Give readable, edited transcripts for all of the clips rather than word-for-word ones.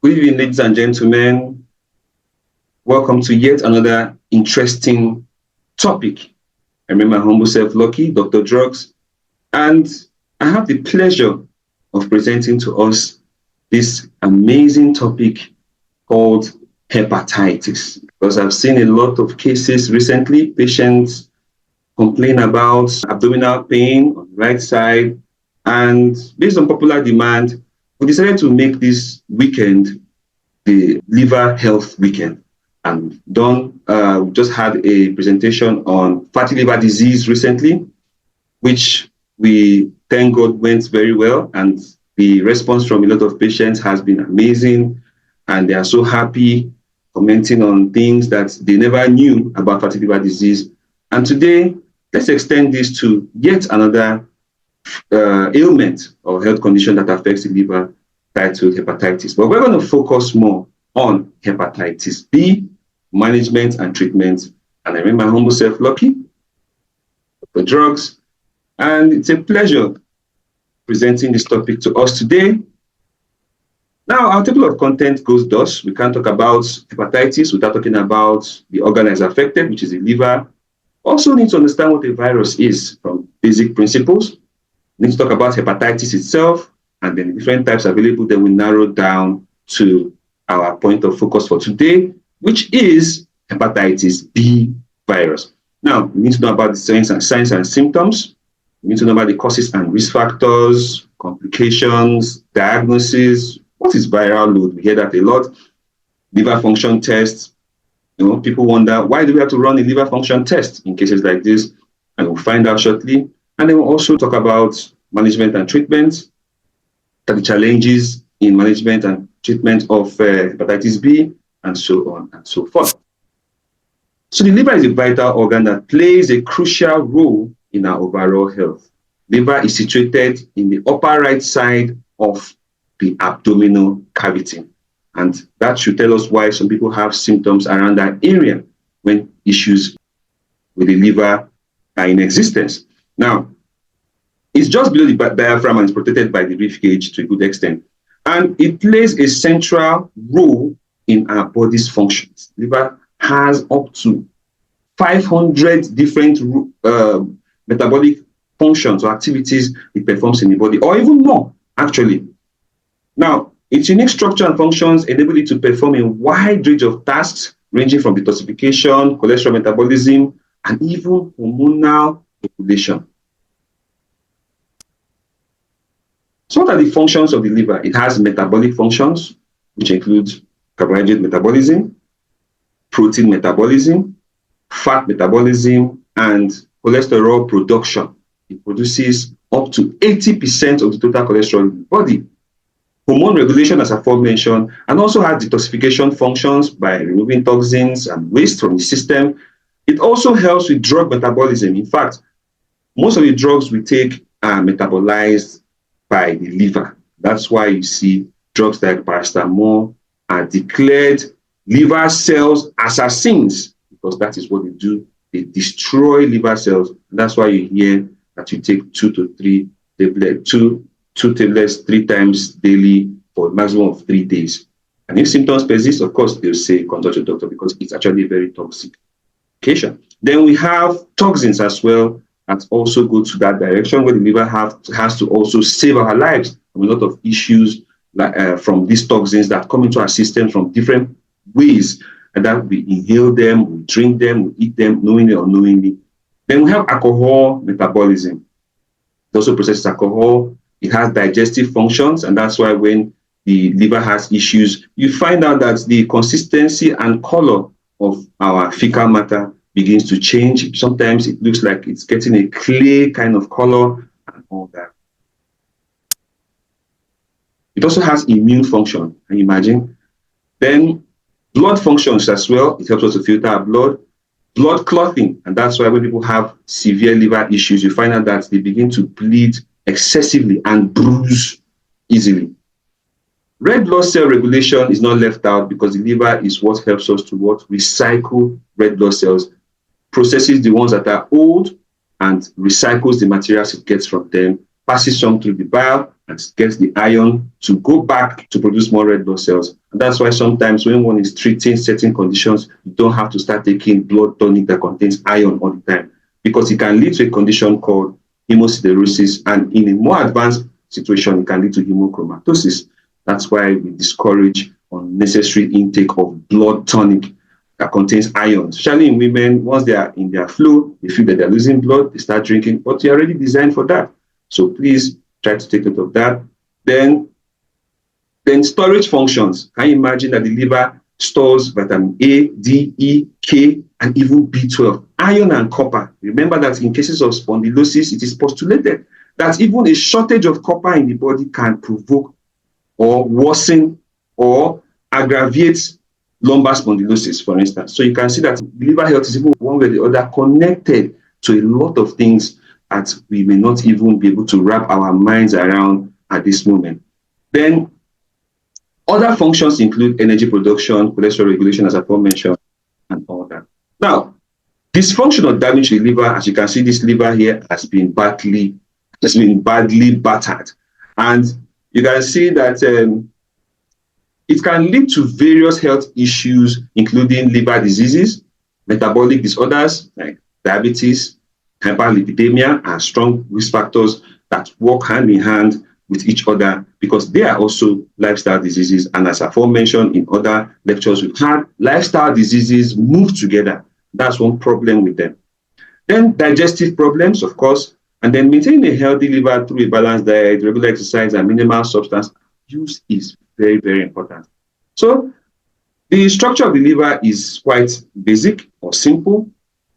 Good evening, ladies and gentlemen. Welcome to yet another interesting topic. I remember my humble self, Lucky, Dr. Drugs, and I have the pleasure of presenting to us this amazing topic called hepatitis. Because I've seen a lot of cases recently, patients complain about abdominal pain on the right side, and based on popular demand, we decided to make this weekend the liver health weekend. And we just had a presentation on fatty liver disease recently, which we thank God went very well. And the response from a lot of patients has been amazing. And they are so happy, commenting on things that they never knew about fatty liver disease. And today, let's extend this to yet another ailment or health condition that affects the liver, titled hepatitis. But we're going to focus more on hepatitis B, management and treatment. And I remember my humble self, Lucky, for drugs. And it's a pleasure presenting this topic to us today. Now, our table of content goes thus. We can't talk about hepatitis without talking about the organ that is affected, which is the liver. Also need to understand what a virus is from basic principles. We need to talk about hepatitis itself and then the different types available. Then we narrow down to our point of focus for today, which is hepatitis B virus. Now, we need to know about the signs and symptoms. We need to know about the causes and risk factors, complications, diagnosis. What is viral load? We hear that a lot. Liver function tests. People wonder, why do we have to run a liver function test in cases like this? And we'll find out shortly. And then we'll also talk about management and treatment, the challenges in management and treatment of hepatitis B, and so on and so forth. So the liver is a vital organ that plays a crucial role in our overall health. Liver is situated in the upper right side of the abdominal cavity. And that should tell us why some people have symptoms around that area when issues with the liver are in existence. Now, it's just below the diaphragm and is protected by the rib cage to a good extent. And it plays a central role in our body's functions. Liver has up to 500 different metabolic functions or activities it performs in the body, or even more, actually. Now, its unique structure and functions enable it to perform a wide range of tasks, ranging from detoxification, cholesterol metabolism, and even hormonal regulation. So what are the functions of the liver? It has metabolic functions, which include carbohydrate metabolism, protein metabolism, fat metabolism, and cholesterol production. It produces up to 80% of the total cholesterol in the body. Hormone regulation, as aforementioned, and also has detoxification functions by removing toxins and waste from the system. It also helps with drug metabolism. In fact, most of the drugs we take are metabolized by the liver. That's why you see drugs like paracetamol are declared liver cells assassins, because that is what they do. They destroy liver cells. And that's why you hear that you take two tablets 3 times daily for a maximum of 3 days. And if symptoms persist, of course, they'll say consult your doctor, because it's actually a very toxic medication. Then we have toxins as well that also go to that direction, where the liver has to also save our lives from a lot of issues from these toxins that come into our system from different ways, and that we inhale them, we drink them, we eat them, knowingly or unknowingly. Then we have alcohol metabolism. It also processes alcohol. It has digestive functions, and that's why when the liver has issues, you find out that the consistency and color of our fecal matter begins to change. Sometimes it looks like it's getting a clay kind of color and all that. It also has immune function, can you imagine? Then blood functions as well. It helps us to filter our blood. Blood clotting, and that's why when people have severe liver issues, you find out that they begin to bleed excessively and bruise easily. Red blood cell regulation is not left out, because the liver is what helps us to recycle red blood cells, processes the ones that are old and recycles the materials it gets from them, passes some through the bile, and gets the iron to go back to produce more red blood cells. And that's why sometimes when one is treating certain conditions, you don't have to start taking blood tonic that contains iron all the time, because it can lead to a condition called hemosiderosis, and in a more advanced situation, it can lead to hemochromatosis. That's why we discourage unnecessary intake of blood tonic that contains iron, especially in women. Once they are in their flow, they feel that they're losing blood, they start drinking, but you're already designed for that. So please try to take note of that. Then storage functions. Can you imagine that the liver stores vitamin A, D, E, K, and even B12, iron and copper? Remember that in cases of spondylosis, it is postulated that even a shortage of copper in the body can provoke or worsen or aggravate lumbar spondylosis, for instance. So you can see that liver health is even one way or the other connected to a lot of things that we may not even be able to wrap our minds around at this moment. Then other functions include energy production, cholesterol regulation, as I mentioned, and all that. Now, dysfunction or damage to the liver, as you can see, this liver here has been badly battered. And you can see that it can lead to various health issues, including liver diseases, metabolic disorders like diabetes, hyperlipidemia, and strong risk factors that work hand in hand with each other, because they are also lifestyle diseases. And as aforementioned in other lectures we've had, lifestyle diseases move together. That's one problem with them. Then digestive problems, of course, and then maintaining a healthy liver through a balanced diet, regular exercise, and minimal substance use is very, very important. So the structure of the liver is quite basic or simple.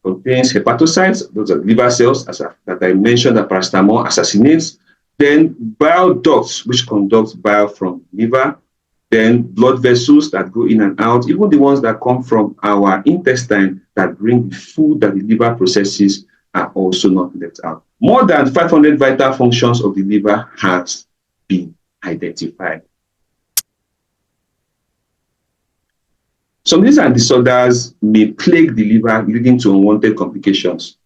Contains hepatocytes, those are liver cells that I mentioned that paracetamol assassinates. Then bile ducts, which conduct bile from liver. Then blood vessels that go in and out, even the ones that come from our intestine that bring the food that the liver processes are also not left out. More than 500 vital functions of the liver has been identified. Some diseases and disorders may plague the liver, leading to unwanted complications.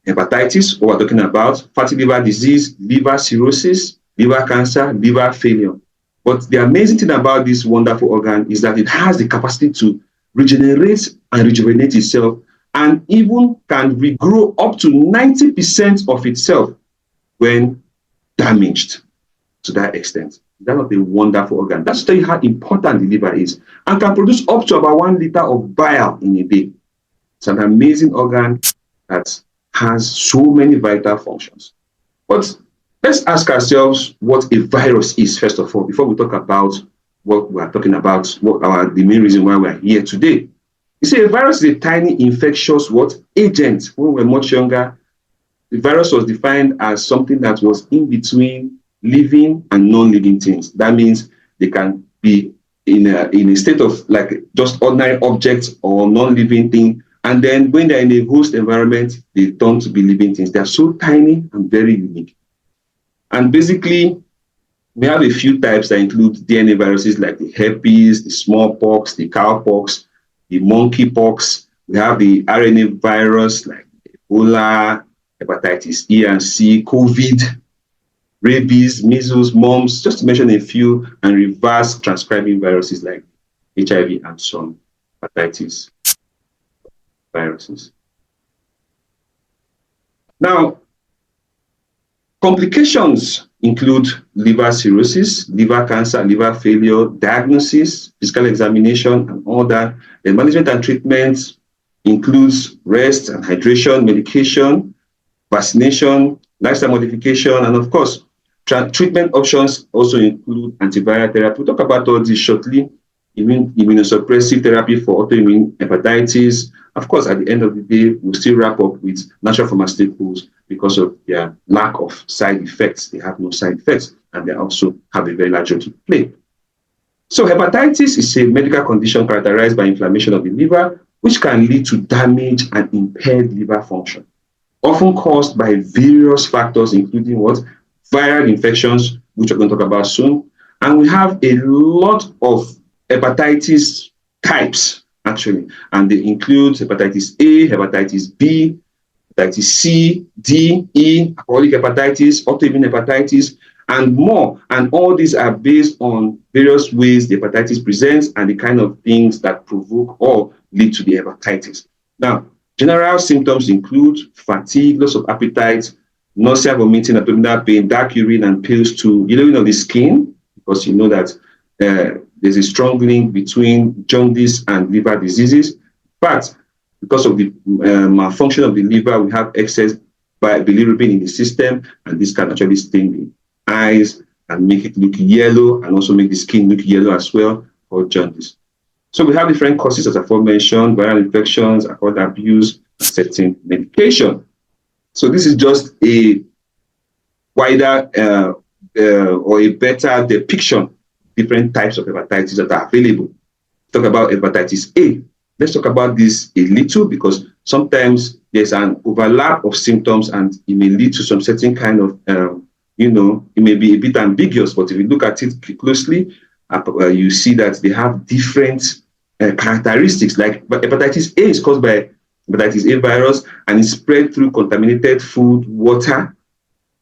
Hepatitis, what we're talking about, fatty liver disease, liver cirrhosis, liver cancer, liver failure. But the amazing thing about this wonderful organ is that it has the capacity to regenerate and rejuvenate itself, and even can regrow up to 90% of itself when damaged to that extent. That's not a wonderful organ. That's to tell you how important the liver is, and can produce up to about 1 liter of bile in a day. It's an amazing organ that has so many vital functions. But let's ask ourselves what a virus is, first of all, before we talk about what we are talking about, the main reason why we are here today. You see, a virus is a tiny infectious agent. When we were much younger, the virus was defined as something that was in between living and non-living things. That means they can be in a state of like just ordinary objects or non-living thing, and then when they're in a host environment, they turn to be living things. They're so tiny and very unique. And basically, we have a few types that include DNA viruses like the herpes, the smallpox, the cowpox, the monkeypox. We have the RNA virus like Ebola, hepatitis E and C, COVID, rabies, measles, mumps, just to mention a few, and reverse transcribing viruses like HIV and some hepatitis viruses. Now, complications include liver cirrhosis, liver cancer, liver failure, diagnosis, physical examination, and all that. The management and treatment includes rest and hydration, medication, vaccination, lifestyle modification, and of course, treatment options also include antiviral therapy. We'll talk about all this shortly. Immunosuppressive therapy for autoimmune hepatitis. Of course, at the end of the day, we'll still wrap up with natural pharmaceuticals because of their lack of side effects. They have no side effects, and they also have a very large role to play. So hepatitis is a medical condition characterized by inflammation of the liver, which can lead to damage and impaired liver function, often caused by various factors, including viral infections, which we're going to talk about soon. And we have a lot of hepatitis types, actually, and they include hepatitis A, hepatitis B, hepatitis C, D, E, alcoholic hepatitis, autoimmune hepatitis, and more. And all these are based on various ways the hepatitis presents and the kind of things that provoke or lead to the hepatitis. Now, general symptoms include fatigue, loss of appetite, nausea, vomiting, abdominal pain, dark urine, and pale stool, yellowing of the skin, because you know that there's a strong link between jaundice and liver diseases. But because of the malfunction of the liver, we have excess bilirubin in the system, and this can actually stain the eyes and make it look yellow, and also make the skin look yellow as well, or jaundice. So we have different causes, as aforementioned: viral infections, alcohol abuse, and certain medication. So this is just a wider or a better depiction of different types of hepatitis that are available. Talk about hepatitis A. Let's talk about this a little, because sometimes there's an overlap of symptoms and it may lead to some certain kind of, it may be a bit ambiguous, but if you look at it closely, you see that they have different characteristics. Like hepatitis A is caused by hepatitis A virus and is spread through contaminated food, water,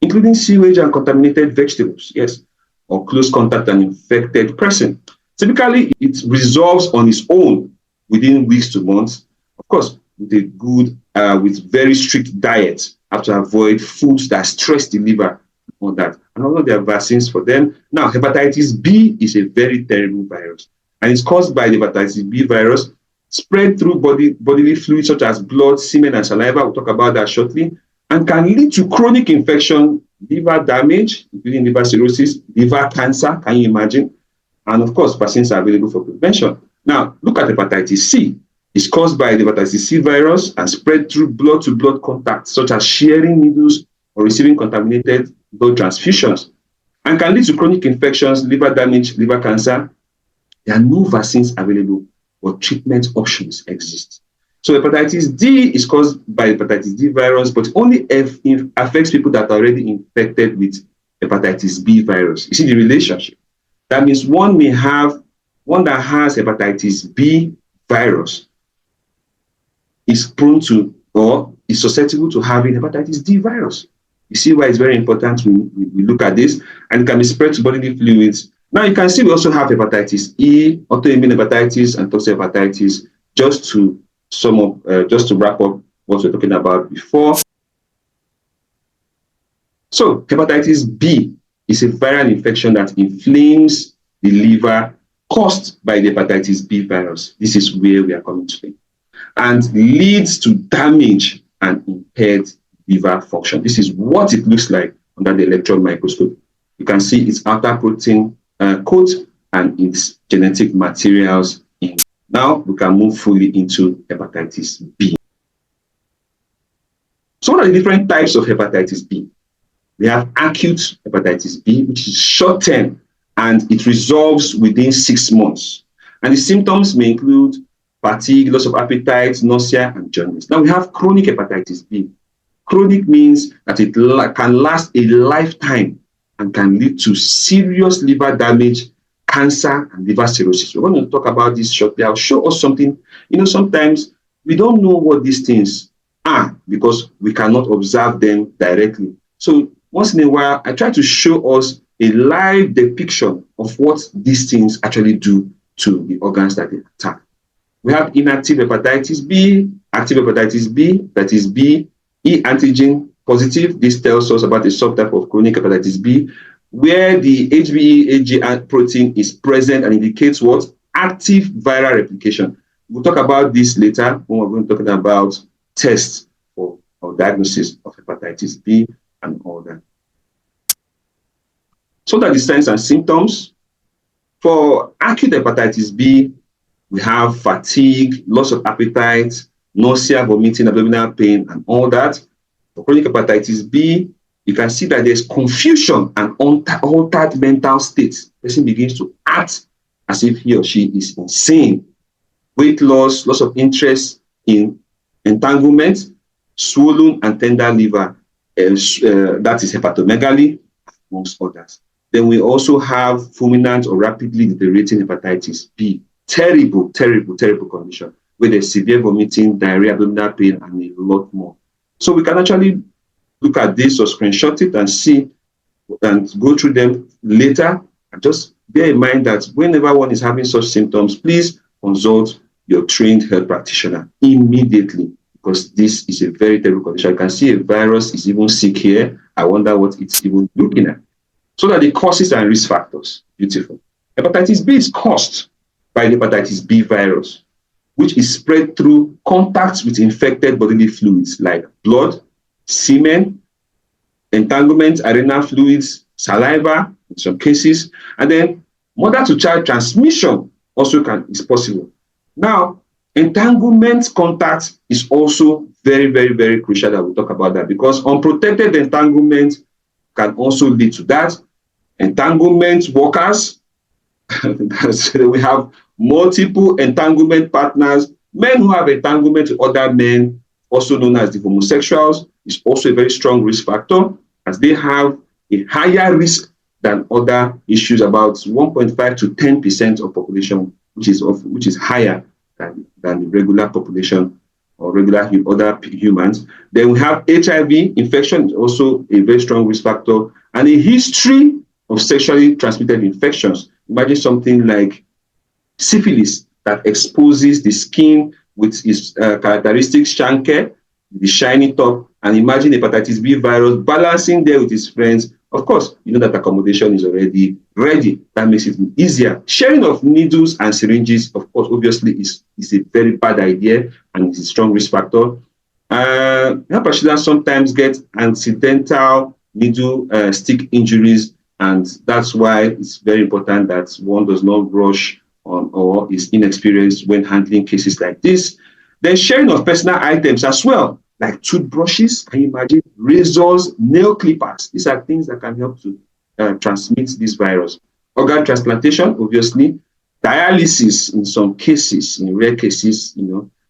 including sewage and contaminated vegetables, yes, or close contact an infected person. Typically, it resolves on its own within weeks to months. Of course, with a good, with very strict diet, have to avoid foods that stress the liver, all that. And although there are vaccines for them. Now, hepatitis B is a very terrible virus, and it's caused by the hepatitis B virus, spread through bodily fluids such as blood, semen, and saliva. We'll talk about that shortly, and can lead to chronic infection, liver damage, including liver cirrhosis, liver cancer. Can you imagine? And of course, vaccines are available for prevention. Now, look at hepatitis C. It's caused by the hepatitis C virus and spread through blood-to-blood contact, such as sharing needles or receiving contaminated blood transfusions, and can lead to chronic infections, liver damage, liver cancer. There are no vaccines available, but treatment options exist. So hepatitis D is caused by hepatitis D virus, but only if it affects people that are already infected with hepatitis B virus. You see the relationship? That means one that has hepatitis B virus is prone to or is susceptible to having hepatitis D virus. You see why it's very important we look at this, and it can be spread to bodily fluids. Now you can see we also have hepatitis E, autoimmune hepatitis, and toxic hepatitis, just to sum up, just to wrap up what we're talking about before. So hepatitis B is a viral infection that inflames the liver caused by the hepatitis B virus. This is where we are coming today, and leads to damage and impaired liver function. This is what it looks like under the electron microscope. You can see its outer protein coat and its genetic materials. Now we can move fully into hepatitis B. So what are the different types of hepatitis B? We have acute hepatitis B, which is short-term, and it resolves within 6 months. And the symptoms may include fatigue, loss of appetite, nausea, and jaundice. Now we have chronic hepatitis B. Chronic means that it can last a lifetime and can lead to serious liver damage, cancer, and liver cirrhosis. We're going to talk about this shortly. I'll show us something. Sometimes we don't know what these things are because we cannot observe them directly. So once in a while, I try to show us a live depiction of what these things actually do to the organs that they attack. We have inactive hepatitis B, active hepatitis B, that is B, E antigen positive. This tells us about a subtype of chronic hepatitis B, where the HBeAg protein is present and indicates what? Active viral replication. We'll talk about this later when we're going to talk about tests for or diagnosis of hepatitis B and all that. So that the signs and symptoms. For acute hepatitis B, we have fatigue, loss of appetite, nausea, vomiting, abdominal pain, and all that. For chronic hepatitis B, you can see that there's confusion and altered mental state. The person begins to act as if he or she is insane. Weight loss, loss of interest in entanglement, swollen and tender liver, that is hepatomegaly, amongst others. Then we also have fulminant or rapidly deteriorating hepatitis B. Terrible, terrible, terrible condition where there's severe vomiting, diarrhea, abdominal pain, and a lot more. So we can actually look at this or screenshot it and see and go through them later. And just bear in mind that whenever one is having such symptoms, please consult your trained health practitioner immediately, because this is a very terrible condition. You can see a virus is even sick here. I wonder what it's even looking at. So that the causes and risk factors. Beautiful. Hepatitis B is caused by the hepatitis B virus, which is spread through contact with infected bodily fluids like blood, semen, entanglement, arenal fluids, saliva in some cases, and then mother-to-child transmission also is possible. Now, entanglement contact is also very, very, very crucial that we talk about that, because unprotected entanglement can also lead to that. Entanglement workers, we have multiple entanglement partners, men who have entanglement with other men, also known as the homosexuals, is also a very strong risk factor, as they have a higher risk than other issues, about 1.5 to 10% of population, which is higher than the regular population or regular other humans. Then we have HIV infection, also a very strong risk factor, and a history of sexually transmitted infections. Imagine something like syphilis that exposes the skin with its characteristic chancre, the shiny top, and imagine hepatitis B virus balancing there with its friends. Of course, you know that accommodation is already ready. That makes it easier. Sharing of needles and syringes, of course, obviously is a very bad idea and it's a strong risk factor. Patients sometimes get accidental needle stick injuries, and that's why it's very important that one does not rush on or is inexperienced when handling cases like this. Then sharing of personal items as well, like toothbrushes, can you imagine, razors, nail clippers. These are things that can help to transmit this virus. Organ transplantation, obviously, dialysis in some cases, in rare cases,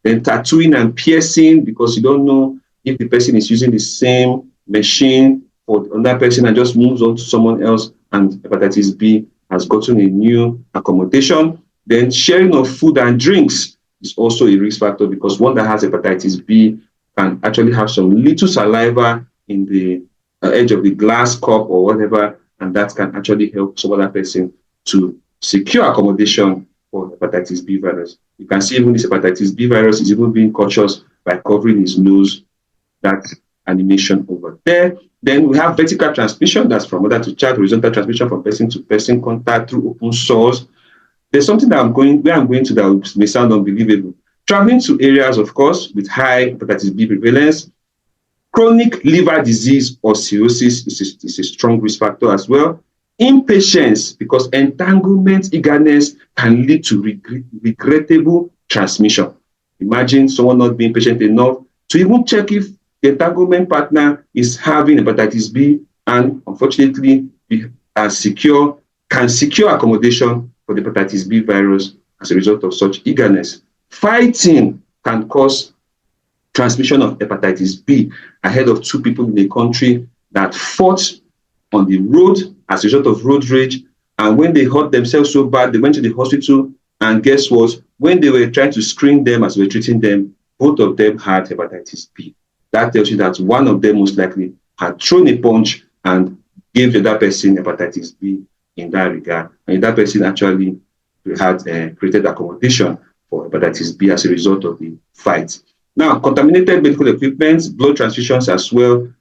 then tattooing and piercing, because you don't know if the person is using the same machine for another person and just moves on to someone else, and hepatitis B has gotten a new accommodation. Then sharing of food and drinks is also a risk factor, because one that has hepatitis B can actually have some little saliva in the edge of the glass cup or whatever, and that can actually help some other person to secure accommodation for hepatitis B virus. You can see even this hepatitis B virus is even being cautious by covering his nose, that animation over there. Then we have vertical transmission, that's from mother to child, horizontal transmission from person to person, contact through open sores. There's something that I'm going to that may sound unbelievable. Traveling to areas, of course, with high hepatitis B prevalence. Chronic liver disease or cirrhosis is a strong risk factor as well. Impatience, because entanglement eagerness can lead to regrettable transmission. Imagine someone not being patient enough to even check if the entanglement partner is having hepatitis B, and unfortunately can secure accommodation for the hepatitis B virus as a result of such eagerness. Fighting can cause transmission of hepatitis B ahead of two people in a country that fought on the road as a result of road rage, and when they hurt themselves so bad, they went to the hospital, and guess what? When they were trying to screen them as we were treating them, both of them had hepatitis B. That tells you that one of them most likely had thrown a punch and gave the other person hepatitis B in that regard. And that person actually had created accommodation for hepatitis B as a result of the fight. Now, contaminated medical equipment, blood transfusions as well,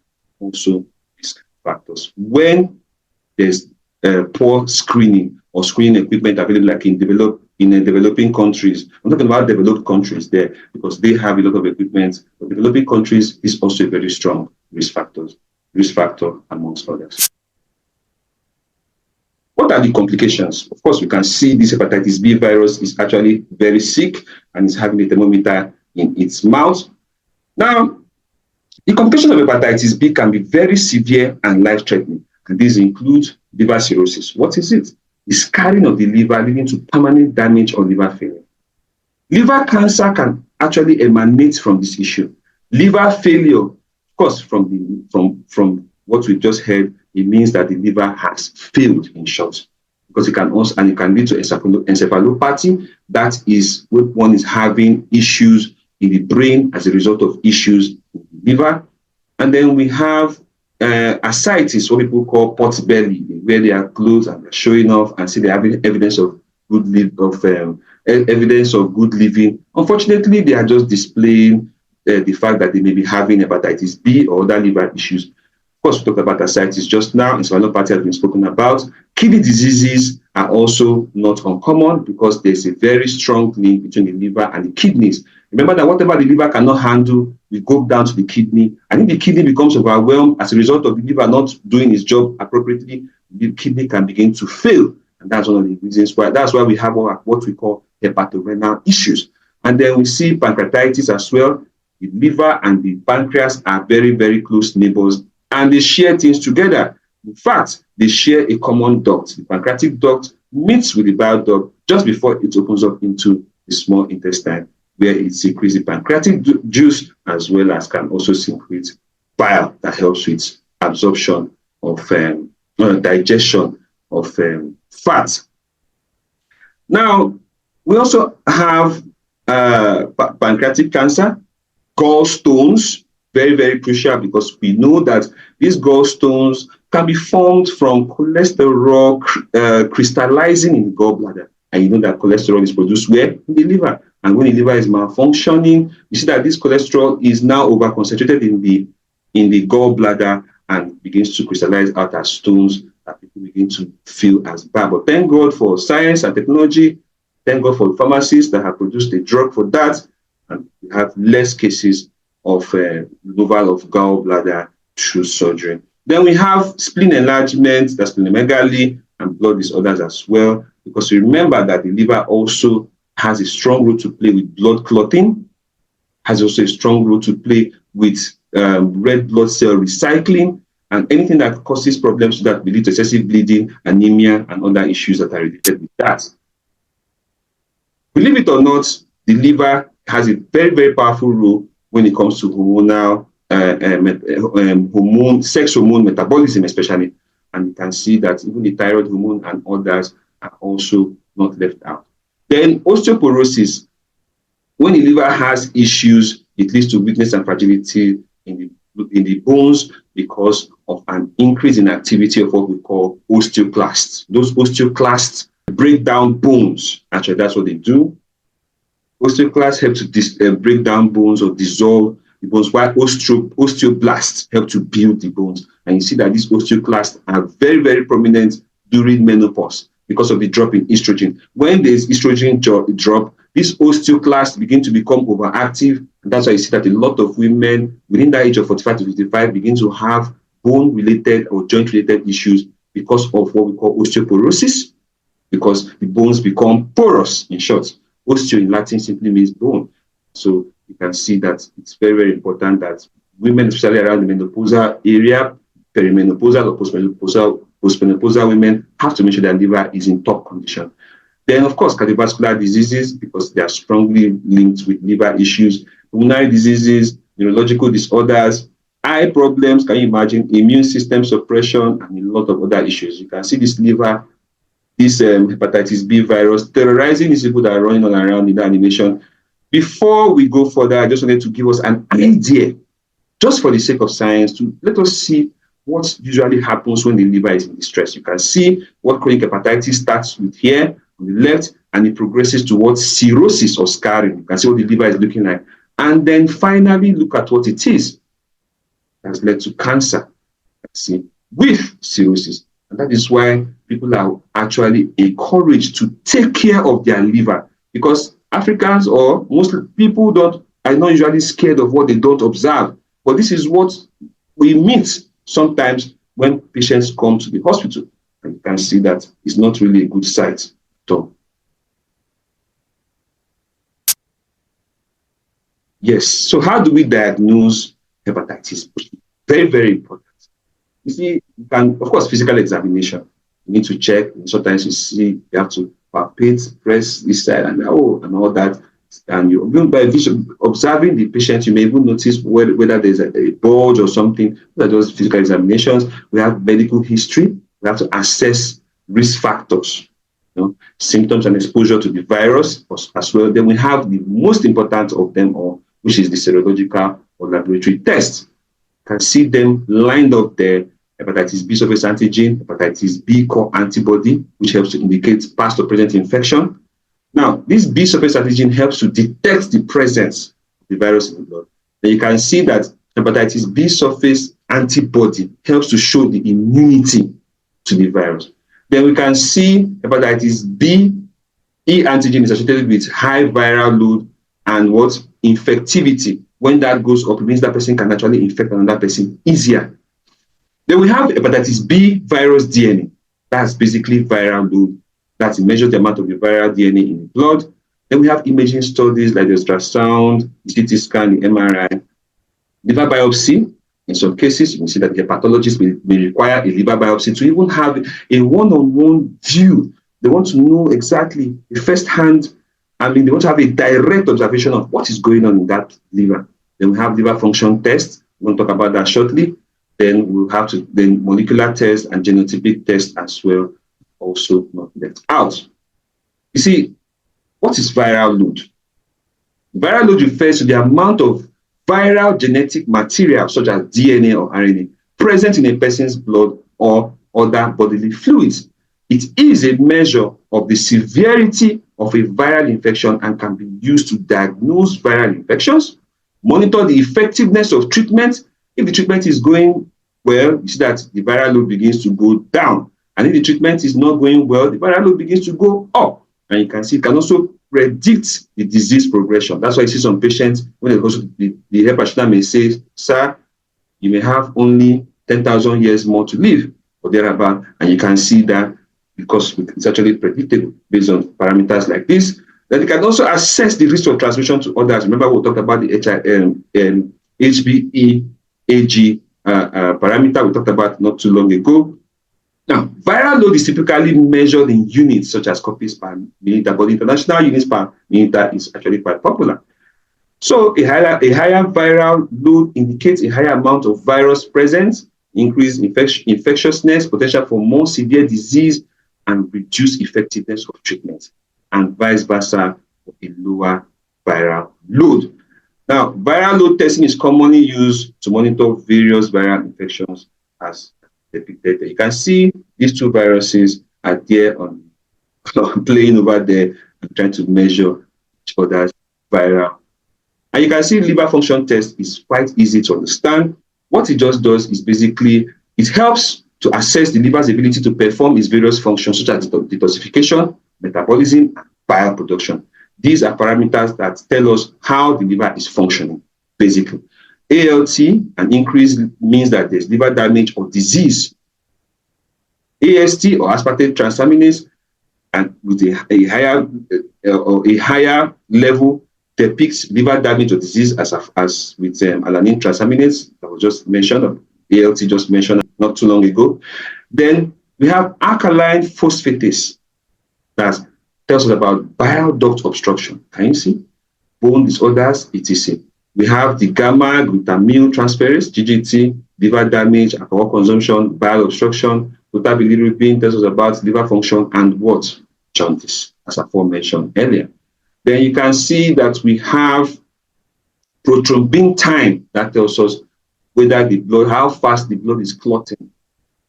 also risk factors. When there's poor screening or screening equipment available, like in developing countries. I'm talking about developed countries there, because they have a lot of equipment. But developing countries is also a very strong risk factor amongst others. What are the complications? Of course, we can see this hepatitis B virus is actually very sick and is having a thermometer in its mouth. Now, the complications of hepatitis B can be very severe and life-threatening, and these include liver cirrhosis. What is it? It's scarring of the liver leading to permanent damage or liver failure. Liver cancer can actually emanate from this issue. Liver failure, of course, from what we just heard, it means that the liver has failed, in short, because it can lead to encephalopathy. That is when one is having issues in the brain as a result of issues in the liver. And then we have ascites, what people call pot belly. They wear their clothes and they're showing off and see they have evidence of evidence of good living. Unfortunately, they are just displaying the fact that they may be having hepatitis B or other liver issues. Of course, we talked about ascites just now. Encephalopathy has been spoken about. Kidney diseases are also not uncommon because there's a very strong link between the liver and the kidneys. Remember that whatever the liver cannot handle will go down to the kidney. And if the kidney becomes overwhelmed as a result of the liver not doing its job appropriately, the kidney can begin to fail. And that's one of the reasons why. That's why we have what we call hepatorenal issues. And then we see pancreatitis as well. The liver and the pancreas are very, very close neighbors, and they share things together. In fact, they share a common duct. The pancreatic duct meets with the bile duct just before it opens up into the small intestine, where it secretes the pancreatic juice as well as can also secrete bile that helps with absorption of digestion of fat. Now, we also have pancreatic cancer, gallstones, very, very crucial because we know that these gallstones can be formed from cholesterol crystallizing in the gallbladder. And you know that cholesterol is produced where? In the liver. And when the liver is malfunctioning, you see that this cholesterol is now over-concentrated in the gallbladder and begins to crystallize out as stones that people begin to feel as bad. But thank God for science and technology. Thank God for pharmacists that have produced a drug for that. And we have less cases of removal of gallbladder through surgery. Then we have spleen enlargement, that's splenomegaly, and blood disorders as well. Because remember that the liver also has a strong role to play with blood clotting, has also a strong role to play with red blood cell recycling, and anything that causes problems that will lead to excessive bleeding, anemia, and other issues that are related with that. Believe it or not, the liver has a very, very powerful role when it comes to hormonal, sex hormone metabolism especially. And you can see that even the thyroid hormone and others are also not left out. Then osteoporosis. When the liver has issues, it leads to weakness and fragility in the bones because of an increase in activity of what we call osteoclasts. Those osteoclasts break down bones. Actually, that's what they do. Osteoclasts help to break down bones or dissolve the bones, while osteoblasts help to build the bones. And you see that these osteoclasts are very, very prominent during menopause because of the drop in estrogen. When there's estrogen drop, these osteoclasts begin to become overactive. And that's why you see that a lot of women within the age of 45 to 55 begin to have bone-related or joint-related issues because of what we call osteoporosis, because the bones become porous, in short. Osteo in Latin simply means bone. So you can see that it's very, very important that women, especially around the menopausal area, perimenopausal or postmenopausal women, have to make sure their liver is in top condition. Then, of course, cardiovascular diseases, because they are strongly linked with liver issues, pulmonary diseases, neurological disorders, eye problems, can you imagine, immune system suppression, and a lot of other issues. You can see this liver, this hepatitis B virus terrorizing these people that are running all around in the animation. Before we go further, I just wanted to give us an idea, just for the sake of science, to let us see what usually happens when the liver is in distress. You can see what chronic hepatitis starts with here on the left, and it progresses towards cirrhosis or scarring. You can see what the liver is looking like. And then finally, look at what it is. It has led to cancer, see, with cirrhosis. And that is why people are actually encouraged to take care of their liver, because Africans or most people are not usually scared of what they don't observe. But this is what we meet sometimes when patients come to the hospital. And you can see that it's not really a good sight at all. Yes, so how do we diagnose hepatitis B? Very, very important. You see, you can, of course, physical examination. You need to check. Sometimes you see, you have to palpate, press this side, and all that. And you, by observing the patient, you may even notice whether there's a bulge or something. That those physical examinations. We have medical history. We have to assess risk factors, symptoms and exposure to the virus as well. Then we have the most important of them all, which is the serological or laboratory test. can see them lined up there. Hepatitis B surface antigen, hepatitis B core antibody, which helps to indicate past or present infection. Now, this B surface antigen helps to detect the presence of the virus in the blood. Then you can see that hepatitis B surface antibody helps to show the immunity to the virus. Then we can see hepatitis B E antigen is associated with high viral load and what? Infectivity. When that goes up, it means that person can actually infect another person easier. Then we have hepatitis B virus DNA. That's basically viral load. That's measures the amount of the viral DNA in the blood. Then we have imaging studies like the ultrasound, the CT scan, the MRI, liver biopsy. In some cases, you can see that the hepatologist may require a liver biopsy to even have a one-on-one view. They want to know exactly the first-hand, they want to have a direct observation of what is going on in that liver. Then we have liver function tests. We're going to talk about that shortly. Then we'll have to molecular tests and genotypic tests as well, also not left out. You see, what is viral load? Viral load refers to the amount of viral genetic material, such as DNA or RNA, present in a person's blood or other bodily fluids. It is a measure of the severity of a viral infection and can be used to diagnose viral infections, monitor the effectiveness of treatment. If the treatment is going well, you see that the viral load begins to go down. And if the treatment is not going well, the viral load begins to go up. And you can see it can also predict the disease progression. That's why you see some patients, when they go to the health practitioner may say, sir, you may have only 10,000 years more to live or thereabout. And you can see that because it's actually predictable based on parameters like this. Then you can also assess the risk of transmission to others. Remember, we talked about the HBeAg parameter we talked about not too long ago. Now, viral load is typically measured in units such as copies per milliliter, but international units per milliliter is actually quite popular. So a higher viral load indicates a higher amount of virus presence, increased infectiousness, potential for more severe disease, and reduced effectiveness of treatment, and vice versa for a lower viral load. Now, viral load testing is commonly used to monitor various viral infections as depicted. You can see these two viruses are there on playing over there and trying to measure each other's viral. And you can see liver function test is quite easy to understand. What it just does is basically it helps to assess the liver's ability to perform its various functions such as detoxification, metabolism, and bile production. These are parameters that tell us how the liver is functioning, basically. ALT, an increase means that there's liver damage or disease. AST or aspartate transaminase, and with a higher level depicts liver damage or disease as with alanine transaminase that was just mentioned, ALT just mentioned not too long ago. Then we have alkaline phosphatase that tells us about bile duct obstruction. Can you see? Bone disorders, etc. We have the gamma glutamyl transferase, GGT, liver damage, alcohol consumption, bile obstruction. Total bilirubin tells us about liver function and what? Jaundice, as aforementioned earlier. Then you can see that we have prothrombin time that tells us whether the blood, how fast the blood is clotting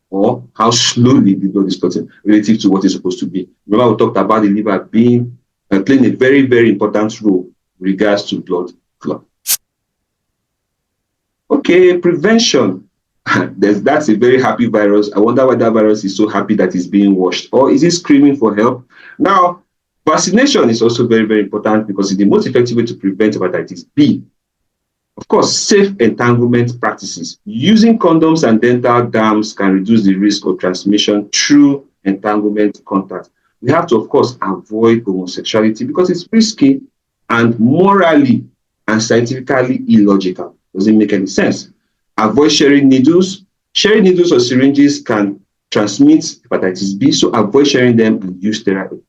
or how slowly the blood is clotting relative to what it's supposed to be. Remember, we talked about the liver being playing a very, very important role with regards to blood clot. Okay, prevention. That's a very happy virus. I wonder why that virus is so happy that it's being washed. Or is it screaming for help? Now, vaccination is also very, very important because it's the most effective way to prevent hepatitis B. Of course, safe entanglement practices. Using condoms and dental dams can reduce the risk of transmission through entanglement contact. We have to, of course, avoid homosexuality because it's risky and morally and scientifically illogical. Doesn't make any sense. Avoid sharing needles. Sharing needles or syringes can transmit hepatitis B, so avoid sharing them and use sterile.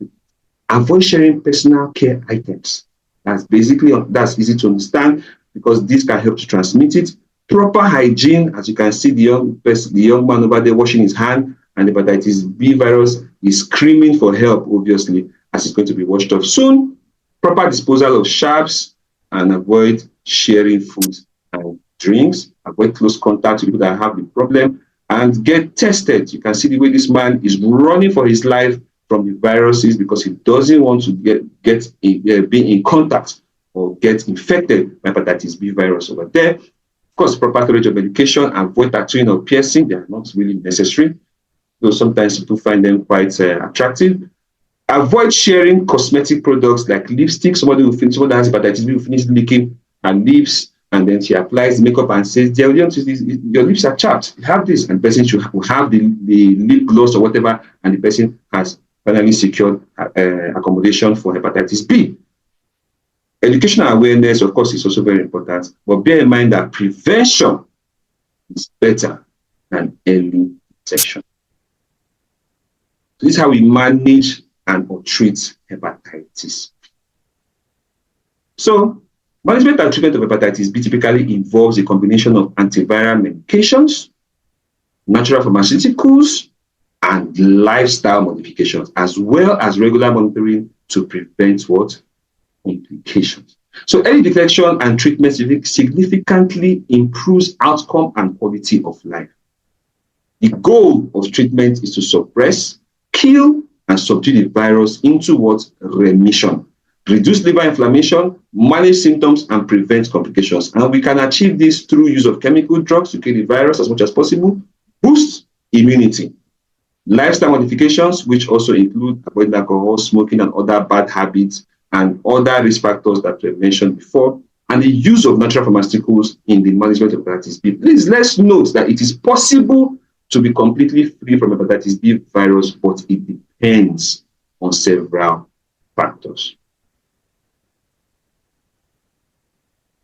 Avoid sharing personal care items. That's easy to understand because this can help to transmit it. Proper hygiene, as you can see the young man over there washing his hand, and the hepatitis B virus is screaming for help, obviously, as it's going to be washed off soon. Proper disposal of sharps and avoid sharing food and drinks, avoid close contact with people that have the problem, and get tested. You can see the way this man is running for his life from the viruses because he doesn't want to be in contact or get infected by hepatitis B virus over there. Of course, proper storage of medication, avoid tattooing or piercing. They are not really necessary, though sometimes people find them quite attractive. Avoid sharing cosmetic products like lipstick. Somebody that has hepatitis B will finish licking her lips, and then she applies makeup and says, your lips are chapped. You have this, and the person will have the lip gloss or whatever, and the person has finally secured accommodation for hepatitis B. Educational awareness, of course, is also very important, but bear in mind that prevention is better than early detection. So this is how we manage and or treat hepatitis. So, management and treatment of hepatitis B typically involves a combination of antiviral medications, natural pharmaceuticals, and lifestyle modifications, as well as regular monitoring to prevent what? Complications. So early detection and treatment significantly improves outcome and quality of life. The goal of treatment is to suppress, kill, and subdue the virus into what? Remission. Reduce liver inflammation, manage symptoms, and prevent complications. And we can achieve this through use of chemical drugs to kill the virus as much as possible, boost immunity. Lifestyle modifications, which also include avoiding alcohol, smoking, and other bad habits, and other risk factors that were mentioned before, and the use of natural pharmaceuticals in the management of hepatitis B. Please, let's note that it is possible to be completely free from hepatitis B virus, but it depends on several factors.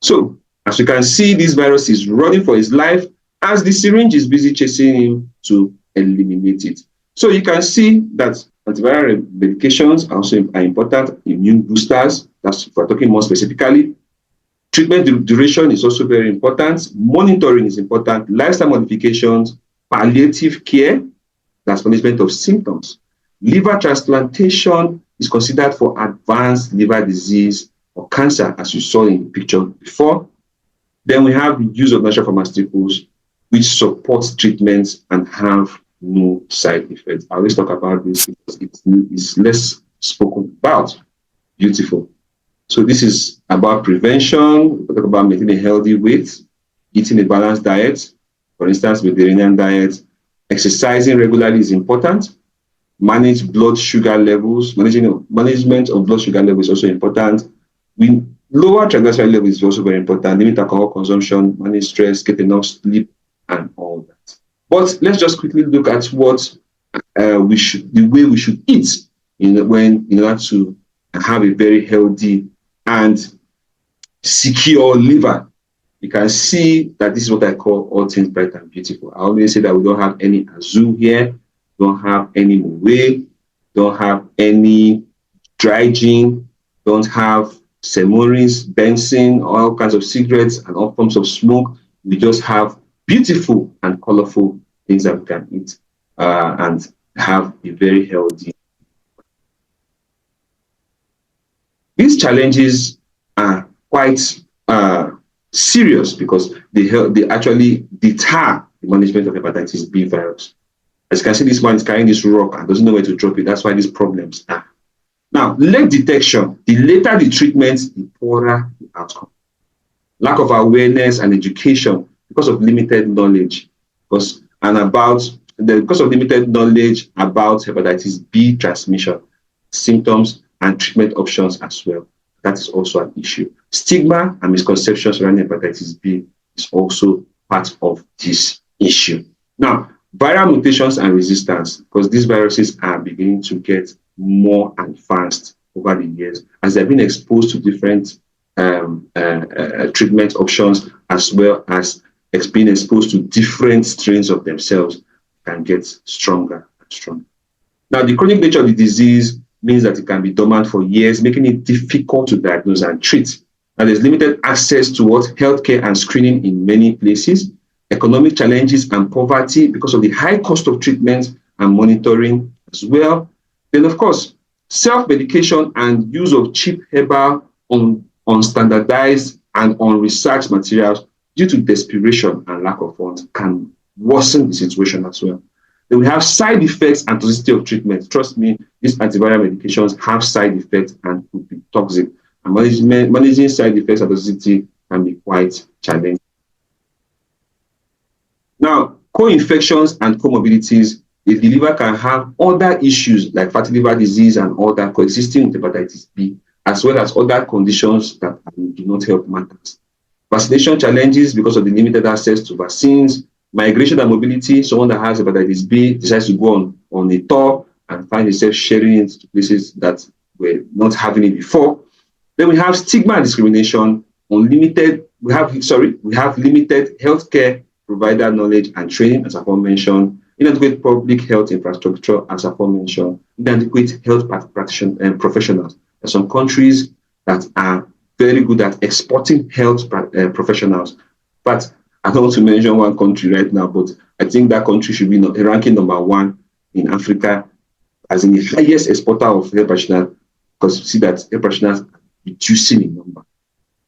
So, as you can see, this virus is running for his life as the syringe is busy chasing him to eliminate it. So you can see that antiviral medications also are important, immune boosters, that's if we're talking more specifically. Treatment duration is also very important. Monitoring is important. Lifestyle modifications, palliative care, that's management of symptoms. Liver transplantation is considered for advanced liver disease or cancer, as you saw in the picture before. Then we have the use of natural pharmaceuticals, which supports treatments and have no side effects. I always talk about this because it's less spoken about. Beautiful. So this is about prevention. We talk about maintaining a healthy weight, eating a balanced diet, for instance, Mediterranean diet. Exercising regularly is important. Manage blood sugar levels. Management of blood sugar levels is also important. Lower triglyceride levels is also very important. Limit alcohol consumption, manage stress, get enough sleep, and all that. But let's just quickly look at what the way we should eat in order to have a very healthy and secure liver. You can see that this is what I call all things bright and beautiful. I always say that we don't have any azu here, don't have any moe, don't have any dry gin, don't have semoris, benzene, all kinds of cigarettes and all forms of smoke. We just have beautiful and colorful things that we can eat and have a very healthy. These challenges are quite serious because they actually deter the management of hepatitis B virus. As you can see, this man is carrying this rock and doesn't know where to drop it. That's why these problems are. Now, late detection, the later the treatment, the poorer the outcome. Lack of awareness and education because of limited knowledge, because of limited knowledge about hepatitis B transmission, symptoms, and treatment options as well. That is also an issue. Stigma and misconceptions surrounding hepatitis B is also part of this issue. Now, viral mutations and resistance, because these viruses are beginning to get more advanced over the years as they've been exposed to different treatment options, as well as being exposed to different strains of themselves, can get stronger and stronger. Now, the chronic nature of the disease means that it can be dormant for years, making it difficult to diagnose and treat. Now, there's limited access to healthcare and screening in many places, economic challenges and poverty because of the high cost of treatment and monitoring as well. Then, of course, self-medication and use of cheap herbal, unstandardized and unresearched materials due to desperation and lack of funds, can worsen the situation as well. Then we have side effects and toxicity of treatment. Trust me, these antiviral medications have side effects and could be toxic. And managing side effects and toxicity can be quite challenging. Now, co-infections and comorbidities, the liver can have other issues like fatty liver disease and other coexisting with hepatitis B, as well as other conditions that do not help matters. Vaccination challenges because of the limited access to vaccines, migration and mobility. Someone that has hepatitis B decides to go on a tour and find himself sharing it to places that were not having it before. Then we have stigma and discrimination, we have limited healthcare provider knowledge and training, as aforementioned, inadequate public health infrastructure, as aforementioned, inadequate health professionals. There are some countries that are very good at exporting health professionals. But I don't want to mention one country right now, but I think that country should be ranking number 1 in Africa as in the highest exporter of health professionals, because you see that health professionals are reducing in number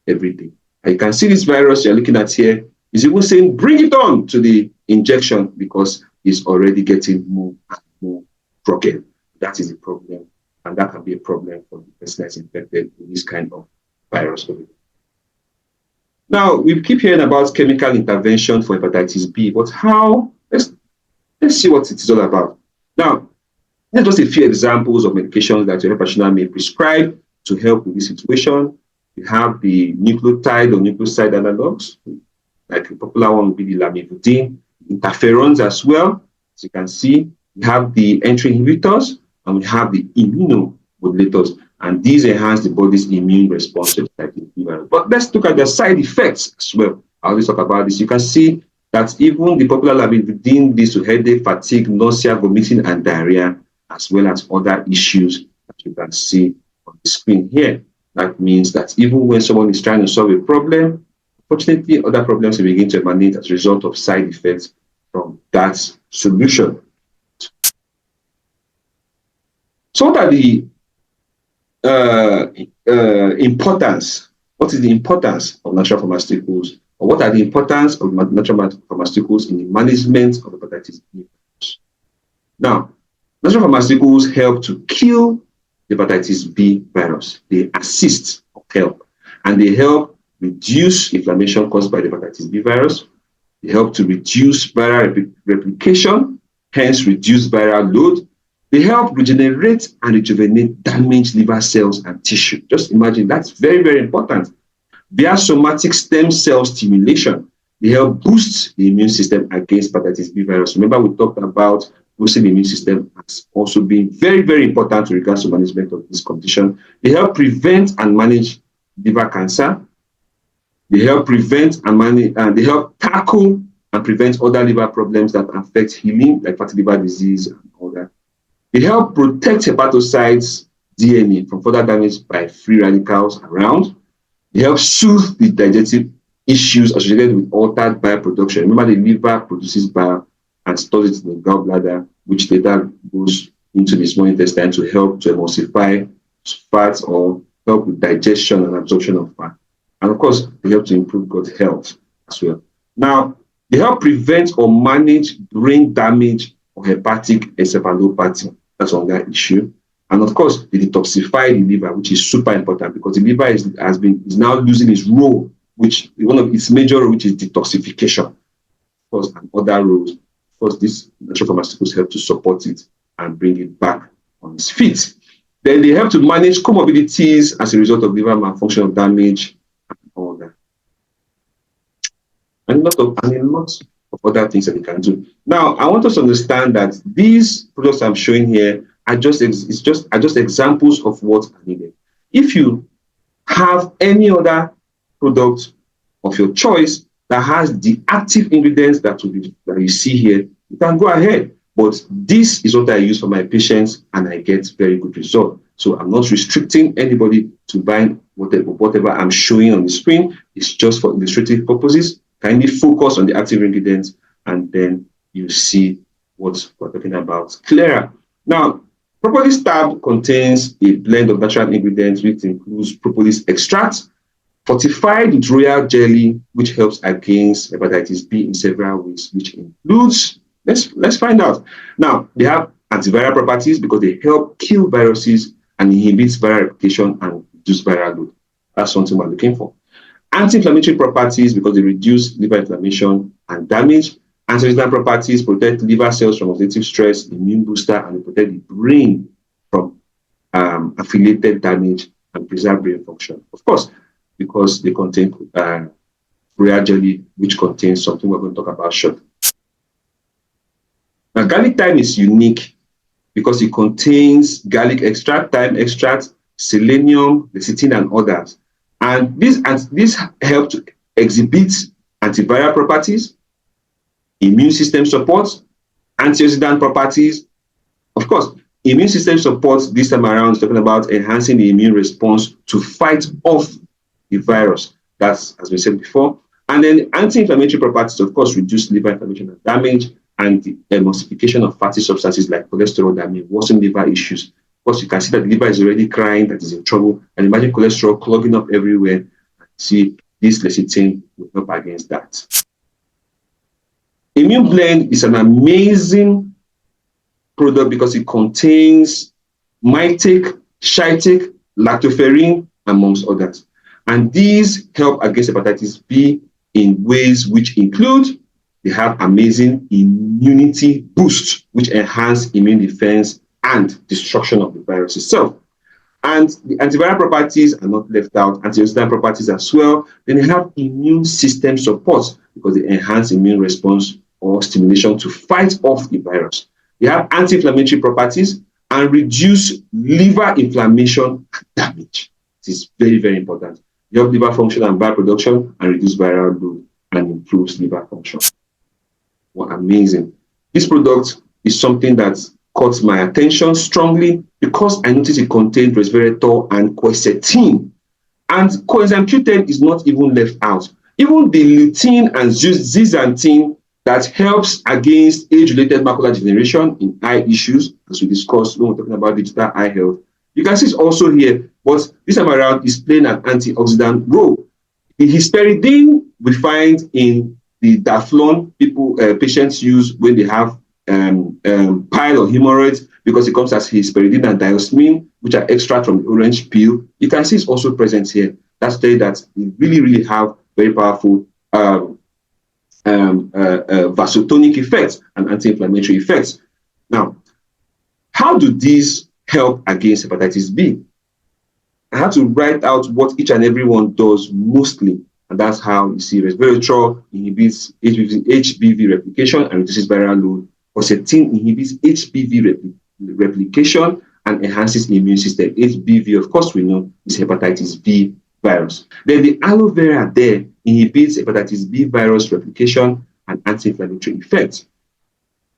every day. And you can see this virus you're looking at here is even saying, bring it on to the injection, because it's already getting more and more broken. That is a problem. And that can be a problem for the person that's infected with this kind of virus. Now, we keep hearing about chemical intervention for hepatitis B, but how? Let's see what it is all about. Now, here's just a few examples of medications that your health professional may prescribe to help with this situation. We have the nucleotide or nucleoside analogs, like a popular one would be the lamivudine, interferons as well. As you can see, we have the entry inhibitors and we have the immunomodulators, and these enhance the body's immune response to hepatitis B virus. But let's look at the side effects as well. I always talk about this. You can see that even the popular lamivudine leads to headache, fatigue, nausea, vomiting, and diarrhea, as well as other issues that you can see on the screen here. That means that even when someone is trying to solve a problem, fortunately, other problems will begin to emanate as a result of side effects from that solution. So what are the importance? What is the importance of natural pharmaceuticals, or what are the importance of natural pharmaceuticals in the management of hepatitis B virus? Now, natural pharmaceuticals help to kill hepatitis B virus. They assist or help, and they help reduce inflammation caused by the hepatitis B virus. They help to reduce viral replication, hence reduce viral load. They help regenerate and rejuvenate damaged liver cells and tissue. Just imagine, that's very, very important. Via somatic stem cell stimulation, they help boost the immune system against hepatitis B virus. Remember, we talked about boosting the immune system as also being very, very important with regards to management of this condition. They help prevent and manage liver cancer. They help prevent and manage, and they help tackle and prevent other liver problems that affect healing, like fatty liver disease and all that. They help protect hepatocytes' DNA from further damage by free radicals around. They help soothe the digestive issues associated with altered bile production. Remember, the liver produces bile and stores it in the gallbladder, which later goes into the small intestine to help to emulsify fats or help with digestion and absorption of fat. And of course, they help to improve gut health as well. Now, they help prevent or manage brain damage or hepatic encephalopathy. That's on that issue. And of course, they detoxify the liver, which is super important because the liver is now losing its role, which one of its major role, which is detoxification. Of course, and other roles. Of course, these natural pharmaceuticals help to support it and bring it back on its feet. Then they help to manage comorbidities as a result of liver malfunction or damage and all that. And a lot of other things that they can do. Now, I want us to understand that these products I'm showing here are just examples of what are needed. If you have any other product of your choice that has the active ingredients that you see here, you can go ahead. But this is what I use for my patients, and I get very good results. So I'm not restricting anybody to buying whatever I'm showing on the screen. It's just for illustrative purposes. Kindly focus on the active ingredients, and then you see what we're talking about clearer. Now, propolis tab contains a blend of natural ingredients, which includes propolis extract, Fortified with royal jelly, which helps against hepatitis B in several ways, which includes, let's find out. Now, they have antiviral properties because they help kill viruses and inhibit viral replication and reduce viral load. That's something we're looking for. Anti-inflammatory properties because they reduce liver inflammation and damage. Antioxidant properties protect liver cells from oxidative stress, immune booster, and they protect the brain from affiliated damage and preserve brain function. Of course, because they contain royal jelly, which contains something we're going to talk about shortly. Now, garlic thyme is unique because it contains garlic extract, thyme extract, selenium, lecithin, and others. And this help to exhibit antiviral properties, immune system support, antioxidant properties. Of course, immune system support this time around is talking about enhancing the immune response to fight off the virus. That's, as we said before. And then anti-inflammatory properties, of course, reduce liver inflammation and damage, and the emulsification of fatty substances like cholesterol that may worsen liver issues. Of course, you can see that the liver is already crying, that is in trouble, and imagine cholesterol clogging up everywhere. See, this lecithin will help against that. Immune Blend is an amazing product because it contains mitic, shitic, lactoferrin, amongst others. And these help against hepatitis B in ways which include, they have amazing immunity boost, which enhance immune defense and destruction of the virus itself. And the antiviral properties are not left out, antioxidant properties as well. Then they have immune system support because they enhance immune response or stimulation to fight off the virus. They have anti-inflammatory properties and reduce liver inflammation and damage. This is very, very important. They help liver function and bile production and reduce viral load and improves liver function. What amazing. This product is something that caught my attention strongly because I noticed it contained resveratrol and quercetin. And coenzyme Q10 is not even left out. Even the lutein and zeaxanthin that helps against age-related macular degeneration in eye issues, as we discussed when we're talking about digital eye health. You can see it's also here, but this time around is playing an antioxidant role. The hesperidine we find in the Daflon patients use when they have pile or hemorrhoids because it comes as hesperidine and diosmin, which are extract from the orange peel. You can see it's also present here. That's to tell you that we really, really have very powerful vasotonic effects and anti-inflammatory effects. Now, how do these help against hepatitis B? I have to write out what each and every one does mostly, and that's how you see resveratrol inhibits HBV replication and reduces viral load. Quercetin inhibits HBV replication and enhances the immune system. HBV, of course, we know is hepatitis B virus. Then the aloe vera there inhibits hepatitis B virus replication and anti-inflammatory effects.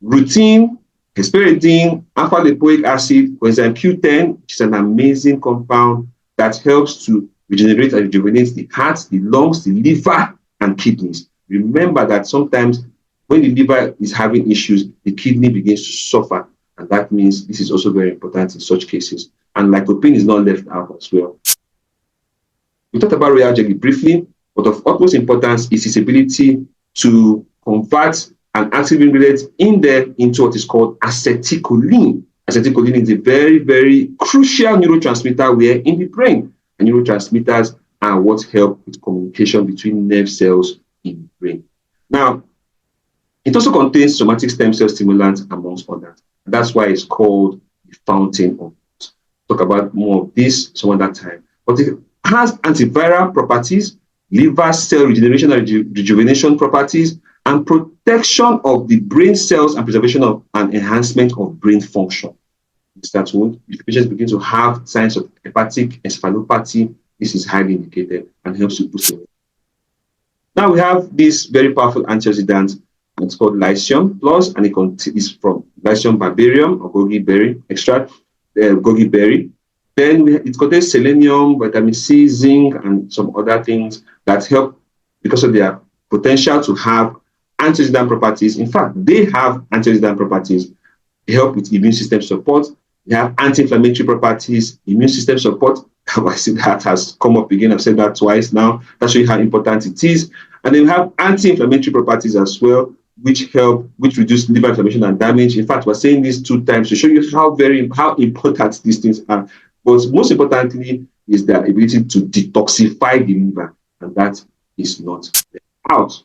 Rutin, hesperidine, alpha-lipoic acid, coenzyme Q10, which is an amazing compound that helps to regenerate and rejuvenate the heart, the lungs, the liver, and kidneys. Remember that sometimes when the liver is having issues, the kidney begins to suffer, and that means this is also very important in such cases. And lycopene is not left out as well. We talked about royal jelly briefly, but of utmost importance is its ability to convert an active ingredient in there into what is called acetylcholine. Acetylcholine is a very, very crucial neurotransmitter where in the brain. And neurotransmitters are what help with communication between nerve cells in the brain. Now, it also contains somatic stem cell stimulants, amongst others. And that's why it's called the fountain of youth. Talk about more of this some other time. But it has antiviral properties, liver cell regeneration and rejuvenation properties, and protection of the brain cells and preservation of and enhancement of brain function. That's when if patients begin to have signs of hepatic encephalopathy, this is highly indicated and helps to boost it. Now we have this very powerful antioxidant. It's called Lycium Plus, and it is from Lycium barbarium or goji berry extract, goji berry. Then it contains selenium, vitamin C, zinc, and some other things that help because of their potential to have antioxidant properties. In fact, they have antioxidant properties. They help with immune system support. They have anti-inflammatory properties, immune system support, I see that has come up again. I've said that twice now. That shows you how important it is. And then we have anti-inflammatory properties as well, which reduce liver inflammation and damage. In fact, we're saying this 2 times to show you how important these things are. But most importantly is the ability to detoxify the liver, and that is not out.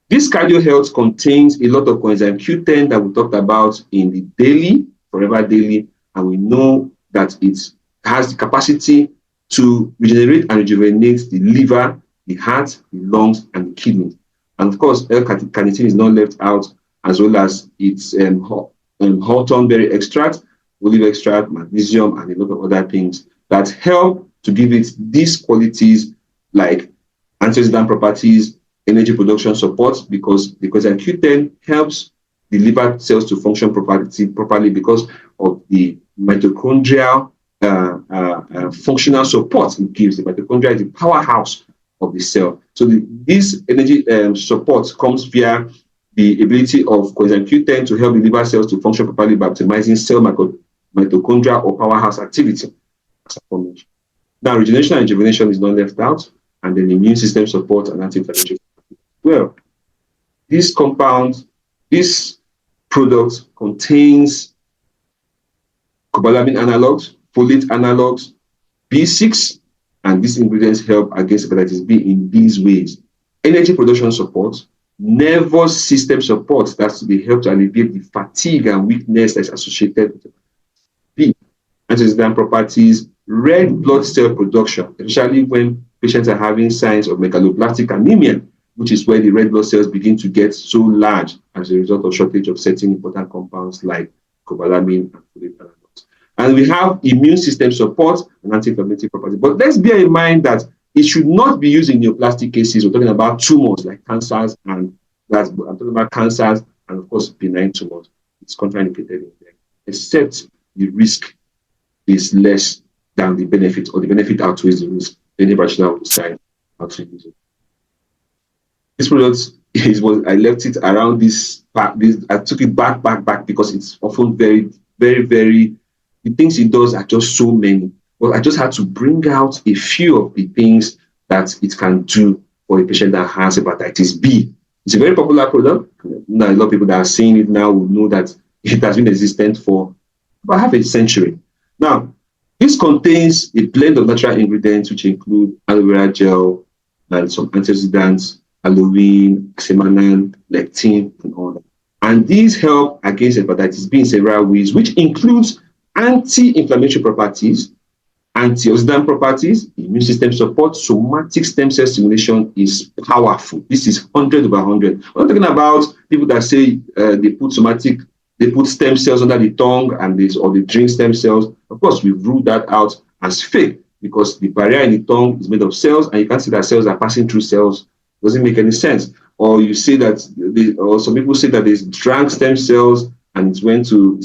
This cardio health contains a lot of coenzyme Q10 that we talked about in the daily, Forever Daily, and we know that it has the capacity to regenerate and rejuvenate the liver, the heart, the lungs, and the kidneys. And of course, L-carnitine is not left out, as well as its Hawthornberry extract, olive extract, magnesium, and a lot of other things that help to give it these qualities like antioxidant properties, energy production support, because Q10 helps the liver cells to function properly because of the mitochondrial functional support it gives. The mitochondria is the powerhouse of the cell. So this energy support comes via the ability of coenzyme Q10 to help the liver cells to function properly by optimizing cell mitochondria or powerhouse activity. Now, regeneration and rejuvenation is not left out, and then immune system support and anti-inflammatory. Well, this product contains cobalamin analogs, folate analogs, B6, and these ingredients help against hepatitis B in these ways. Energy production support, nervous system support, that's to help to alleviate the fatigue and weakness that's associated with B. Antioxidant properties, red blood cell production, especially when patients are having signs of megaloblastic anemia, which is where the red blood cells begin to get so large as a result of shortage of certain important compounds like cobalamin and folate analogs. And we have immune system support and anti-inflammatory properties. But let's bear in mind that it should not be used in neoplastic cases. We're talking about tumors like cancers, and I'm talking about cancers and, of course, benign tumors. It's contraindicated in them, except the risk is less than the benefit, or the benefit outweighs the risk. Then the practitioner will decide how to use it. This product I left it around this part. I took it back because it's often very, very, very. The things it does are just so many. Well, I just had to bring out a few of the things that it can do for a patient that has hepatitis B. It's a very popular product. Now, a lot of people that are seeing it now will know that it has been existent for about half a century. Now, this contains a blend of natural ingredients which include aloe vera gel and some antioxidants, aloe, xemanan, lectin, and all that. And these help against hepatitis B in several ways, which includes anti-inflammatory properties, antioxidant properties, immune system support. Somatic stem cell stimulation is powerful. This is 100 over 100. We're not talking about people that say they put stem cells under the tongue or they drink stem cells. Of course, we've ruled that out as fake because the barrier in the tongue is made of cells, and you can't see that cells are passing through cells. Doesn't make any sense. Or you say that, or some people say that they drank stem cells and it's going to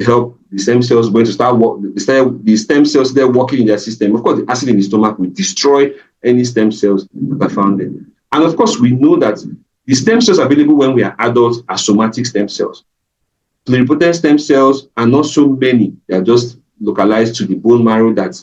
help the stem cells going to start the stem cells they're working in their system. Of course, the acid in the stomach will destroy any stem cells that are found there. And of course, we know that the stem cells available when we are adults are somatic stem cells. Pluripotent stem cells are not so many. They are just localized to the bone marrow that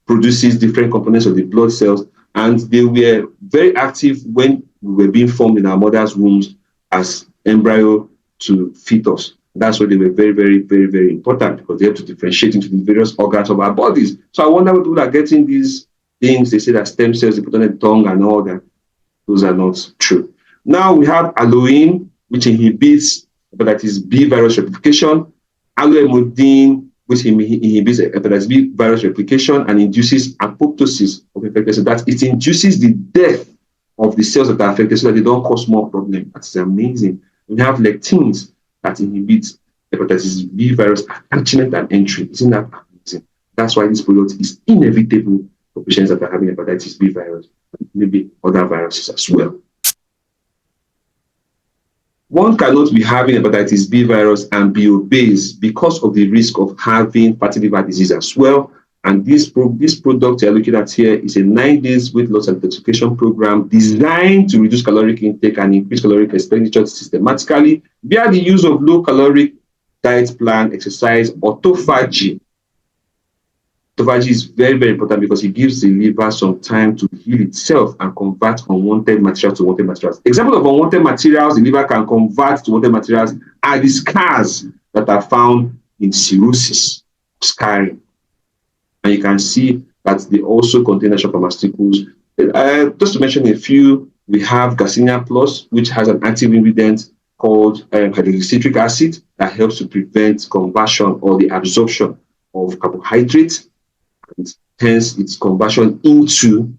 produces different components of the blood cells. And they were very active when we were being formed in our mother's wombs as embryo to fetus. That's why they were very, very, very, very important, because they have to differentiate into the various organs of our bodies. So I wonder what people are getting these things. They say that stem cells, they put on the tongue and all that. Those are not true. Now we have aloe, which inhibits hepatitis B virus replication. Aloe which inhibits hepatitis B virus replication and induces apoptosis of infected cells. That it induces the death of the cells that are affected so that they don't cause more problem. That's amazing. We have lectins that inhibits hepatitis B virus attachment and entry. Isn't that amazing? That's why this product is inevitable for patients that are having hepatitis B virus, maybe other viruses as well. One cannot be having hepatitis B virus and be obese because of the risk of having fatty liver disease as well. And this product you're looking at here is a 9 days weight loss and detoxification program designed to reduce caloric intake and increase caloric expenditure systematically via the use of low caloric diet plan, exercise, autophagy. Autophagy is very, very important because it gives the liver some time to heal itself and convert unwanted materials to wanted materials. Example of unwanted materials the liver can convert to wanted materials are the scars that are found in cirrhosis, scarring. And you can see that they also contain natural pharmaceuticals. Just to mention a few, we have Garcinia Plus, which has an active ingredient called hydroxycitric acid that helps to prevent conversion or the absorption of carbohydrates, and hence its conversion into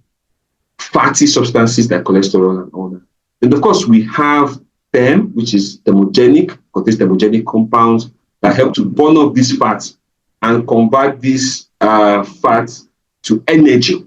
fatty substances like cholesterol and all that. And of course, we have THEM, which is thermogenic, contains thermogenic compounds that help to burn off these fats and convert these fats to energy.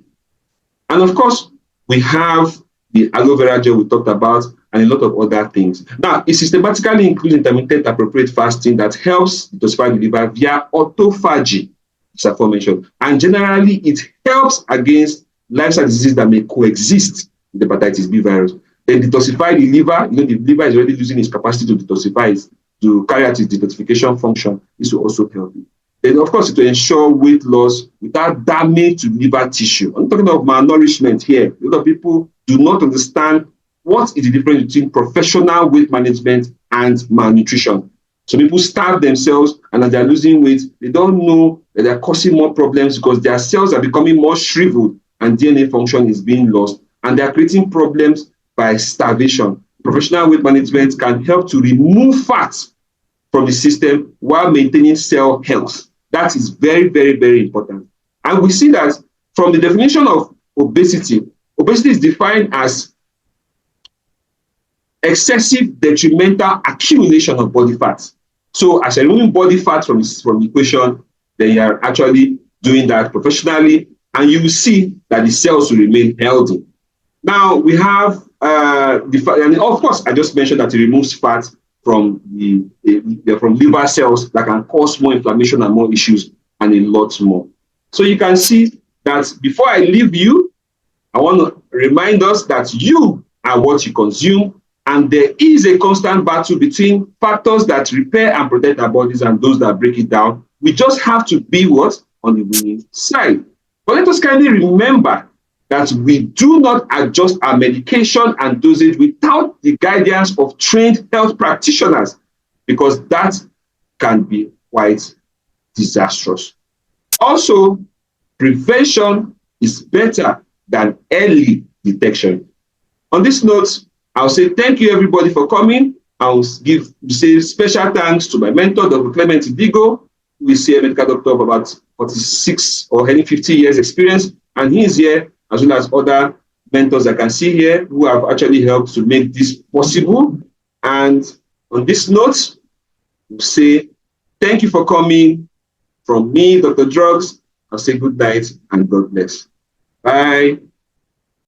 And of course, we have the aloe vera gel we talked about and a lot of other things. Now, it systematically includes intermittent appropriate fasting that helps detoxify the liver via autophagy, as aforementioned. And generally, it helps against lifestyle diseases that may coexist with hepatitis B virus. Then detoxify the liver. The liver is already losing its capacity to detoxify, to carry out its detoxification function. This will also help it. Then, of course, to ensure weight loss without damage to liver tissue. I'm talking about malnourishment here. A lot of people do not understand what is the difference between professional weight management and malnutrition. So people starve themselves, and as they're losing weight, they don't know that they're causing more problems because their cells are becoming more shriveled and DNA function is being lost, and they're creating problems by starvation. Professional weight management can help to remove fat from the system while maintaining cell health. That is very, very, very important. And we see that from the definition of obesity, obesity is defined as excessive detrimental accumulation of body fat. So as you're removing body fat from the equation, then you're actually doing that professionally, and you will see that the cells will remain healthy. Now we have, and of course, I just mentioned that it removes fat from from liver cells that can cause more inflammation and more issues and a lot more. So you can see that before I leave you, I want to remind us that you are what you consume, and there is a constant battle between factors that repair and protect our bodies and those that break it down. We just have to be what? On the winning side. But let us kindly remember that we do not adjust our medication and dosage without the guidance of trained health practitioners, because that can be quite disastrous. Also, prevention is better than early detection. On this note, I'll say thank you everybody for coming. I'll say special thanks to my mentor, Dr. Clement Digo, who is a medical doctor of about 46 or any 50 years experience, and he is here, as well as other mentors I can see here who have actually helped to make this possible. And on this note, we'll say thank you for coming. From me, Dr. Drugs, I'll say good night and God bless. Bye.